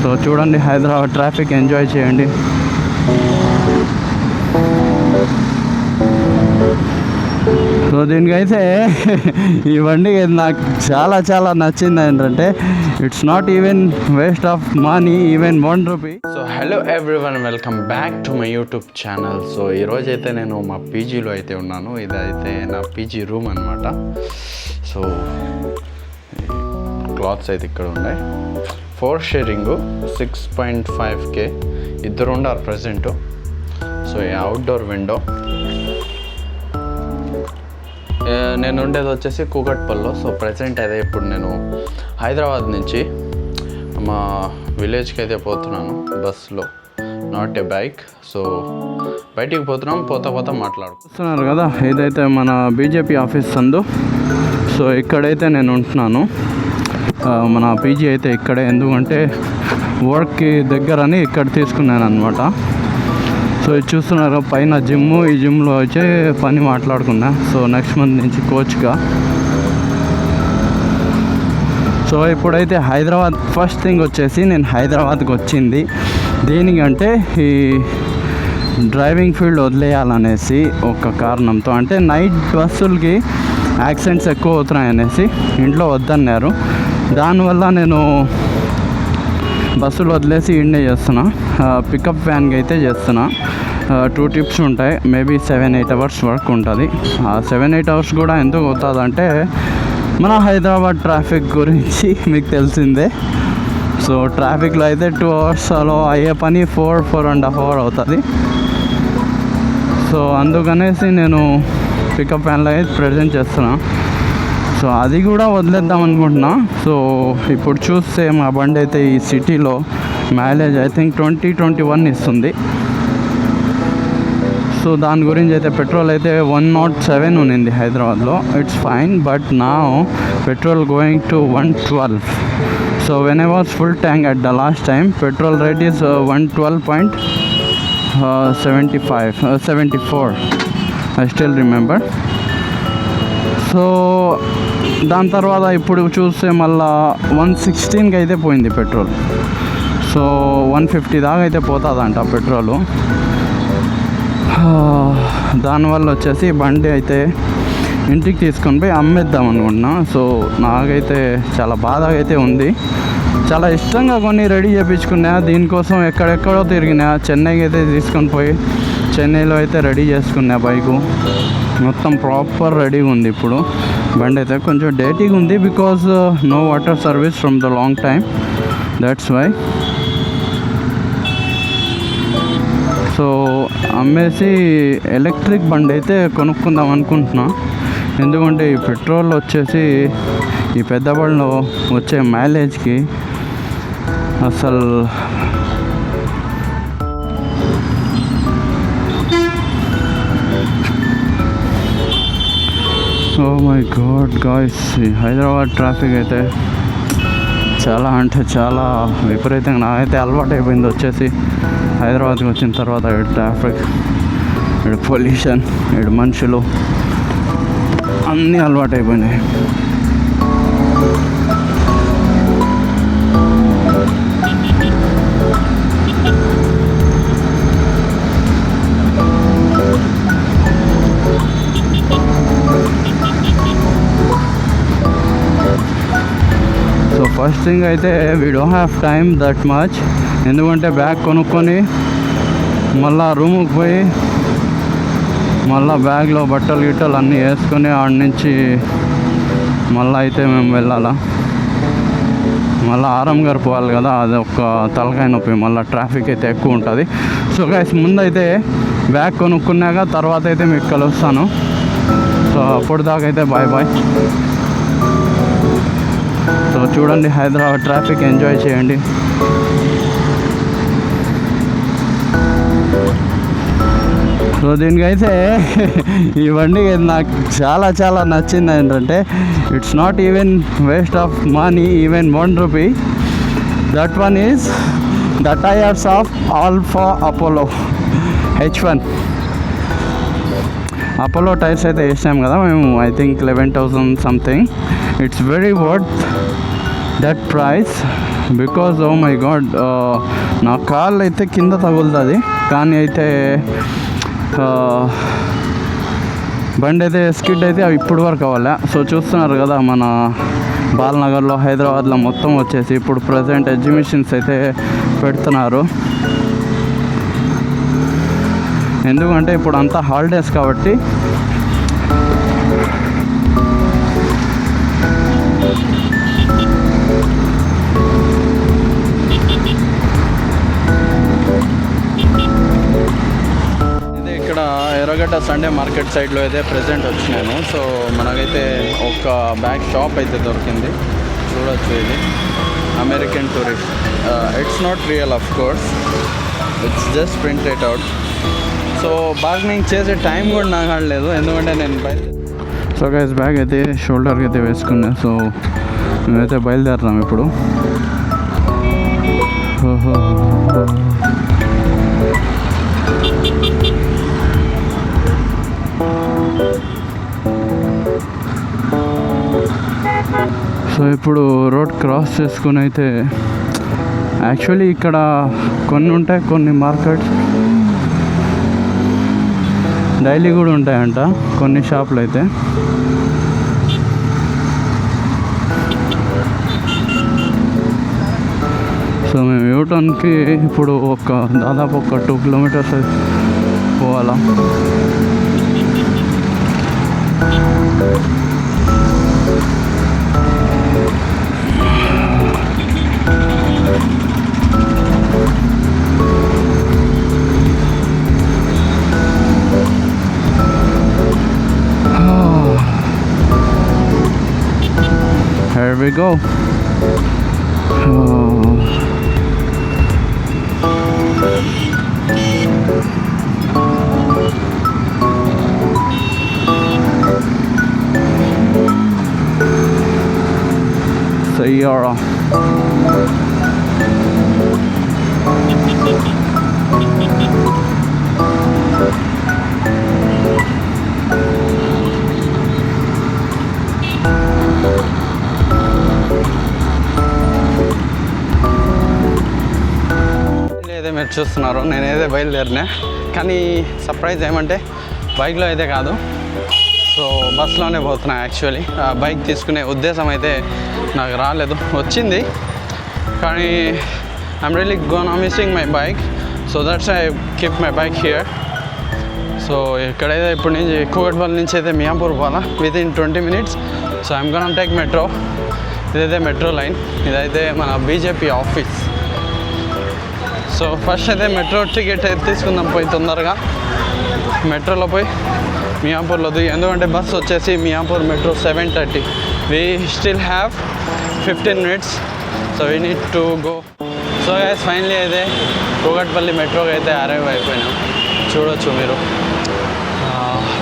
So చూడండి Hyderabad traffic enjoy చేయండి. So దీనికైతే ఈ బండికి నాకు చాలా చాలా నచ్చింది ఏంటంటే it's not even waste of money, even ₹1. So hello everyone, welcome back to my YouTube channel. So ఈరోజు అయితే నేను మా పీజీలో అయితే ఉన్నాను. ఇదైతే నా పీజీ రూమ్ అనమాట. సో క్లాత్స్ అయితే ఇక్కడ ఉన్నాయి. 4 షేరింగ్ 6.5K, ఇద్దరు ఉండారు ప్రజెంట్. సో ఈ అవుట్డోర్ విండో. నేను ఉండేది వచ్చేసి కూకట్పల్లిలో. సో ప్రజెంట్ అయితే ఇప్పుడు నేను హైదరాబాద్ నుంచి మా విలేజ్కి అయితే పోతున్నాను బస్సులో, నాట్ ఏ బైక్. సో బయటికి పోతున్నాం, పోతా మాట్లాడుతున్నారు కదా. ఇదైతే మన బీజేపీ ఆఫీస్ సందు. సో ఇక్కడైతే నేను ఉంటున్నాను. మన పీజీ అయితే ఇక్కడే, ఎందుకంటే వర్క్కి దగ్గరని ఇక్కడ తీసుకున్నాను అనమాట. సో ఇది చూస్తున్నారు పైన జిమ్ము. ఈ జిమ్లో వచ్చి పని మాట్లాడుకున్నా. సో నెక్స్ట్ మంత్ నుంచి కోచ్గా. సో ఇప్పుడైతే హైదరాబాద్ ఫస్ట్ థింగ్ వచ్చేసి నేను హైదరాబాద్కి వచ్చింది దేనికంటే ఈ డ్రైవింగ్ ఫీల్డ్ వదిలేయాలనేసి ఒక కారణంతో. అంటే నైట్ బస్సులకి యాక్సిడెంట్స్ ఎక్కువ అవుతున్నాయి అనేసి ఇంట్లో వద్దన్నారు. దానివల్ల నేను బస్సులు వదిలేసి ఇండే చేస్తున్నా. పికప్ వ్యాన్కి అయితే చేస్తున్నా. 2 ట్రిప్స్ ఉంటాయి. మేబీ 7-8 అవర్స్ వర్క్ ఉంటుంది. ఆ 7-8 అవర్స్ కూడా ఎందుకు అవుతుందంటే మన హైదరాబాద్ ట్రాఫిక్ గురించి మీకు తెలిసిందే. సో ట్రాఫిక్లో అయితే 2 అవర్స్ అలా అయ్యే పని 4.5 అవర్ అవుతుంది. సో అందుకనేసి నేను పికప్ వ్యాన్లో అయితే ప్రజెంట్ చేస్తున్నా. సో అది కూడా వదిలేద్దాం అనుకుంటున్నా. సో ఇప్పుడు చూస్తే మా బండి అయితే ఈ సిటీలో మైలేజ్ ఐ థింక్ 20-21 ఇస్తుంది. సో దాని గురించి అయితే పెట్రోల్ అయితే 107 ఉన్నింది హైదరాబాద్లో. ఇట్స్ ఫైన్, బట్ నా petrol going to 112. So when I was full tank at the last time, petrol rate is 112.74. I still remember. So దాని తర్వాత ఇప్పుడు చూస్తే మళ్ళా 116కి అయితే పోయింది పెట్రోల్. సో 150 దాకా అయితే పోతుందంట పెట్రోలు. దానివల్ల వచ్చేసి బండి అయితే ఇంటికి తీసుకొని పోయి అమ్మేద్దాం అనుకుంటున్నా. సో నాకైతే చాలా బాధగా అయితే ఉంది. చాలా ఇష్టంగా కొన్ని రెడీ చేయించుకున్నా. దీనికోసం ఎక్కడెక్కడో తిరిగినా. చెన్నైకి అయితే తీసుకొని పోయి చెన్నైలో అయితే రెడీ చేసుకున్నా. బైకు మొత్తం ప్రాపర్ రెడీగా ఉంది. ఇప్పుడు బండి అయితే కొంచెం డేటీగా ఉంది, because no water service from the long time, that's why. So అమ్మేసి ఎలక్ట్రిక్ బండి అయితే కొనుక్కుందాం అనుకుంటున్నా. ఎందుకంటే ఈ పెట్రోల్ వచ్చేసి ఈ పెద్ద బండిలో వచ్చే మైలేజ్కి అసలు ఓ మై గాడ్ గాయ్స్, ఈ హైదరాబాద్ ట్రాఫిక్ అయితే చాలా అంటే చాలా విపరీతంగా నాకైతే అలవాటు అయిపోయింది. వచ్చేసి హైదరాబాద్కి వచ్చిన తర్వాత ఇటు ట్రాఫిక్, ఇటు పొల్యూషన్, ఇటు మనుషులు అన్నీ అలవాటు అయిపోయినాయి. ఫస్ట్ థింగ్ అయితే we don't have time that much. ఎందుకంటే బ్యాగ్ కొనుక్కొని మళ్ళా రూముకి పోయి మళ్ళీ బ్యాగ్లో బట్టలు గిట్టలు అన్నీ వేసుకొని ఆడ నుంచి మళ్ళీ అయితే మేము వెళ్ళాలా. మళ్ళీ ఆరం గారు పోవాలి కదా, అది ఒక తలకాయ నొప్పి. మళ్ళీ ట్రాఫిక్ అయితే ఎక్కువ ఉంటుంది. సో గైస్, ముందైతే బ్యాగ్ కొనుక్కున్నాక తర్వాత అయితే మీకు కలుస్తాను. సో అప్పుడు దాకా అయితే బాయ్ బాయ్. సో చూడండి హైదరాబాద్ ట్రాఫిక్ ఎంజాయ్ చేయండి. సో దీనికైతే ఈ బండికి నాకు చాలా చాలా నచ్చింది ఏంటంటే it's not even waste of money, even ₹1. That one is the tyres of Alpha Apollo H1. Apollo tyres అయితే వేసాం కదా మేము, I think 11,000 something. It's very worth that price. Because oh my God నా కాళ్ళు అయితే కింద తగులుతుంది, కానీ అయితే బండి అయితే స్కిడ్ అయితే ఇప్పటి వరకు అవ్వాలి. సో చూస్తున్నారు కదా, మన బాలనగర్లో హైదరాబాద్లో మొత్తం వచ్చేసి ఇప్పుడు ప్రజెంట్ ఎగ్జిబిషన్స్ అయితే పెడుతున్నారు. ఎందుకంటే ఇప్పుడు అంతా హాలిడేస్ కాబట్టి. ఇక్కడ ఎర్రగడ్డ సండే మార్కెట్ సైడ్లో అయితే ప్రెజెంట్ వచ్చినాను. సో మనకైతే ఒక బ్యాగ్ షాప్ అయితే దొరికింది, చూడొచ్చు. ఇది American tourist. It's not real of course, it's just printed out. So bargaining చేసే టైం కూడా నాకు లేదు, ఎందుకంటే నేను సో గైస్ బ్యాగ్ అయితే షోల్డర్కి అయితే వేసుకున్నాను. సో మేమైతే బయలుదేరుతాం ఇప్పుడు. సో ఇప్పుడు రోడ్ క్రాస్ చేసుకుని అయితే యాక్చువల్లీ ఇక్కడ కొన్ని ఉంటాయి, కొన్ని మార్కెట్స్ డైలీ కూడా ఉంటాయంట కొన్ని షాపులు అయితే. సో మేము యూటర్న్కి ఇప్పుడు దాదాపు ఒక 2 కిలోమీటర్స్ పోవాలా. Here we go. Sayara. ఏదో మీరు చూస్తున్నారు, నేనైతే బయలుదేరినా. కానీ సర్ప్రైజ్ ఏమంటే బైక్లో అయితే కాదు, సో బస్లోనే పోతున్నా. యాక్చువల్లీ బైక్ తీసుకునే ఉద్దేశం అయితే నాకు రాలేదు, వచ్చింది. కానీ I'm really missing my bike. So that's I keep my bike here. So ఇక్కడైతే ఇప్పుడు నుంచి కూకట్పల్లి నుంచి అయితే మియాపూర్ పోవాలా within 20 minutes. So I'm gonna take metro. ఇదైతే మెట్రో లైన్, ఇదైతే మన బీజేపీ ఆఫీస్. సో ఫస్ట్ అయితే మెట్రో టికెట్ అయితే తీసుకుందాం, పోయి తొందరగా మెట్రోలో పోయి మియాపూర్లో దిగి. ఎందుకంటే బస్ వచ్చేసి Miyapur metro 7:30. We still have 15 minutes. So we need to go. So guys finally అయితే కూకట్పల్లి మెట్రోకి అయితే అరైవ్ అయిపోయినాం. చూడొచ్చు మీరు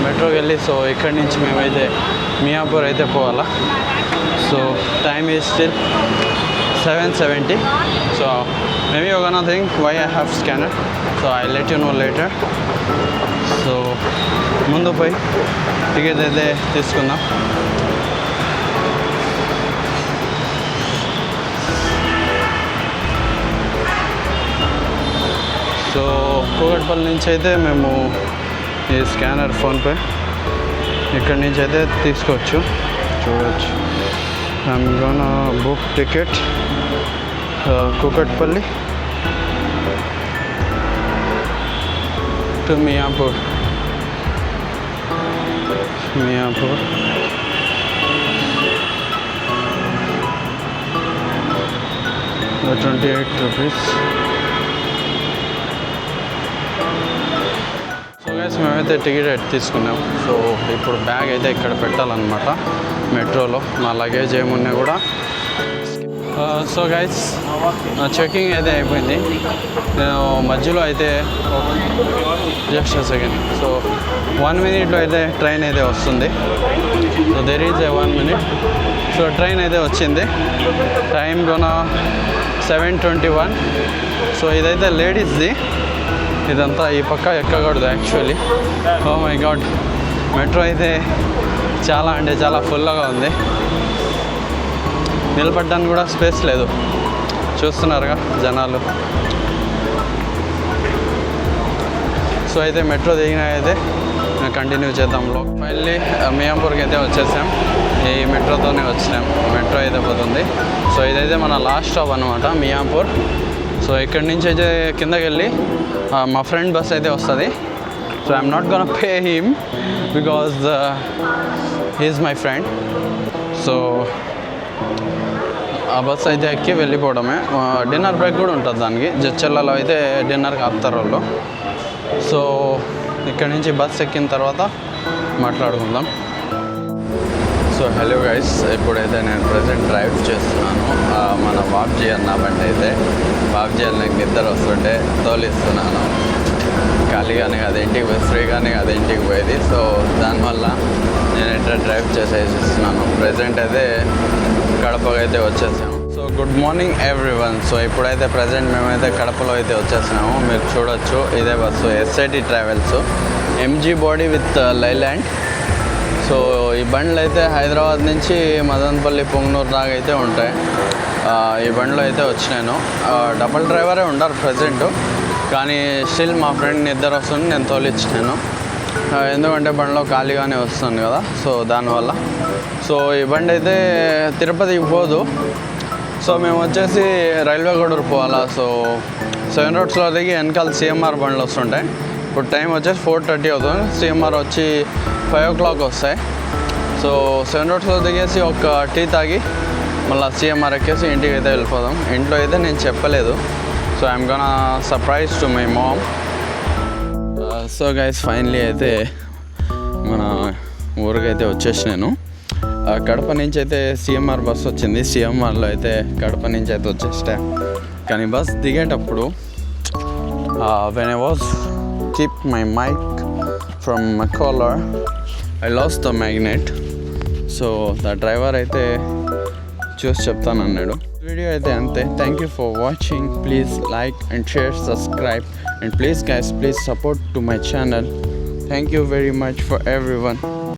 మెట్రోకి వెళ్ళి. సో ఇక్కడి నుంచి మేమైతే మియాపూర్ అయితే పోవాలా. So time is still 7:70. So maybe you're gonna think why I have scanner. So I'll let you know later. So ముందు పోయి టికెట్ అయితే తీసుకుందాం. సో కూకట్పల్లి నుంచి అయితే మేము ఈ స్కానర్ ఫోన్పే ఇక్కడి నుంచి అయితే తీసుకోవచ్చు. చూడవచ్చు. I'm gonna book ticket Kukatpally to Miyapur. 28 rupees. So guys మేమైతే టికెట్ అయితే తీసుకున్నాం. సో ఇప్పుడు బ్యాగ్ అయితే ఇక్కడ పెట్టాలన్నమాట మెట్రోలో. నా లగేజ్ ఏమున్నా కూడా. సో గైస్ చెకింగ్ అయితే అయిపోయింది. నేను మధ్యలో అయితే జస్ట్ సెకండ్. సో 1 minute అయితే ట్రైన్ అయితే వస్తుంది. So there is 1 minute. So train అయితే వచ్చింది. టైం కొన 7:21. సో ఇదైతే లేడీస్ది. ఇదంతా ఈ పక్క ఎక్కకూడదు actually. Oh my god, metro అయితే చాలా అంటే చాలా ఫుల్గా ఉంది. నిలబడడానికి కూడా స్పేస్ లేదు. చూస్తున్నారుగా జనాలు. సో అయితే మెట్రో దిగిన అయితే కంటిన్యూ చేద్దాం. ఫైనల్లీ మియాంపూర్కి అయితే వచ్చేసాం. ఈ మెట్రోతోనే వచ్చినాం. మెట్రో అయితే పోతుంది. సో ఇదైతే మన లాస్ట్ స్టాప్ అనమాట, మియాంపూర్. సో ఇక్కడి నుంచి అయితే కిందకి వెళ్ళి మా ఫ్రెండ్ బస్ అయితే వస్తుంది. So I'm not gonna pay him because he's my friend. So ఆ బస్ అయితే ఎక్కి వెళ్ళిపోవడమే. డిన్నర్ బ్రేక్ కూడా ఉంటుంది దానికి. జడ్చర్లలో అయితే డిన్నర్కి ఆపుతారు వాళ్ళు. సో ఇక్కడ నుంచి బస్ ఎక్కిన తర్వాత మాట్లాడుకుందాం. సో హలో గైస్, ఇప్పుడైతే నేను ప్రజెంట్ డ్రైవ్ చేస్తున్నాను. మన బాబ్జీ అన్న బండి అయితే. బాబ్జీ అన్నకి నిద్ర వస్తుంటే తోలిస్తున్నాను. ఖాళీగానే అది ఇంటికి పోయి, ఫ్రీగానే అది ఇంటికి పోయేది. సో దానివల్ల నేను ఇట్లా డ్రైవ్ చేసేస్తున్నాను. ప్రజెంట్ అయితే కడపకి అయితే వచ్చేసాము. So good morning everyone. So ఇప్పుడైతే ప్రజెంట్ మేమైతే కడపలో అయితే వచ్చేసినాము. మీరు చూడొచ్చు, ఇదే bus SIT travels MG body with Leyland. So ఈ బండ్లు అయితే హైదరాబాద్ నుంచి మదనపల్లి, పొంగనూరు దాకా అయితే ఉంటాయి. ఈ బండ్లో అయితే వచ్చినాను. డబల్ డ్రైవరే ఉండరు ప్రజెంట్, కానీ స్టిల్ మా ఫ్రెండ్ నిద్ర వస్తుంది, నేను తోలిచ్చినాను. ఎందుకంటే బండిలో ఖాళీగానే వస్తుంది కదా, సో దానివల్ల. సో ఈ బండి అయితే తిరుపతికి పోదు. సో మేము వచ్చేసి రైల్వే గూడూరు పోవాలా. సో 7 రోడ్స్లో దిగి వెనకాల సిఎంఆర్ బండ్లు వస్తుంటాయి. ఇప్పుడు టైం వచ్చేసి 4:30 అవుతుంది. సిఎంఆర్ వచ్చి 5 o'clock వస్తాయి. సో 7 రోడ్స్లో దిగేసి ఒక టీ తాగి మళ్ళీ సిఎంఆర్ ఎక్కేసి ఇంటికి అయితే వెళ్ళిపోదాం. ఇంట్లో అయితే నేను చెప్పలేదు. So I'm gonna surprise to my mom. So guys, finally అయితే మన ఊరికైతే వచ్చేసి నేను కడప నుంచి అయితే సిఎంఆర్ బస్ వచ్చింది. సిఎంఆర్లో అయితే కడప నుంచి అయితే వచ్చేస్తా. కానీ బస్ దిగేటప్పుడు when I was keep my mic from my collar, I lost the magnet. So the driver అయితే చూసి చెప్తానన్నాడు. వీడియో అయితే అంతే. Thank you for watching. Please like and share, subscribe, and please guys, please support to my channel. Thank you very much for everyone.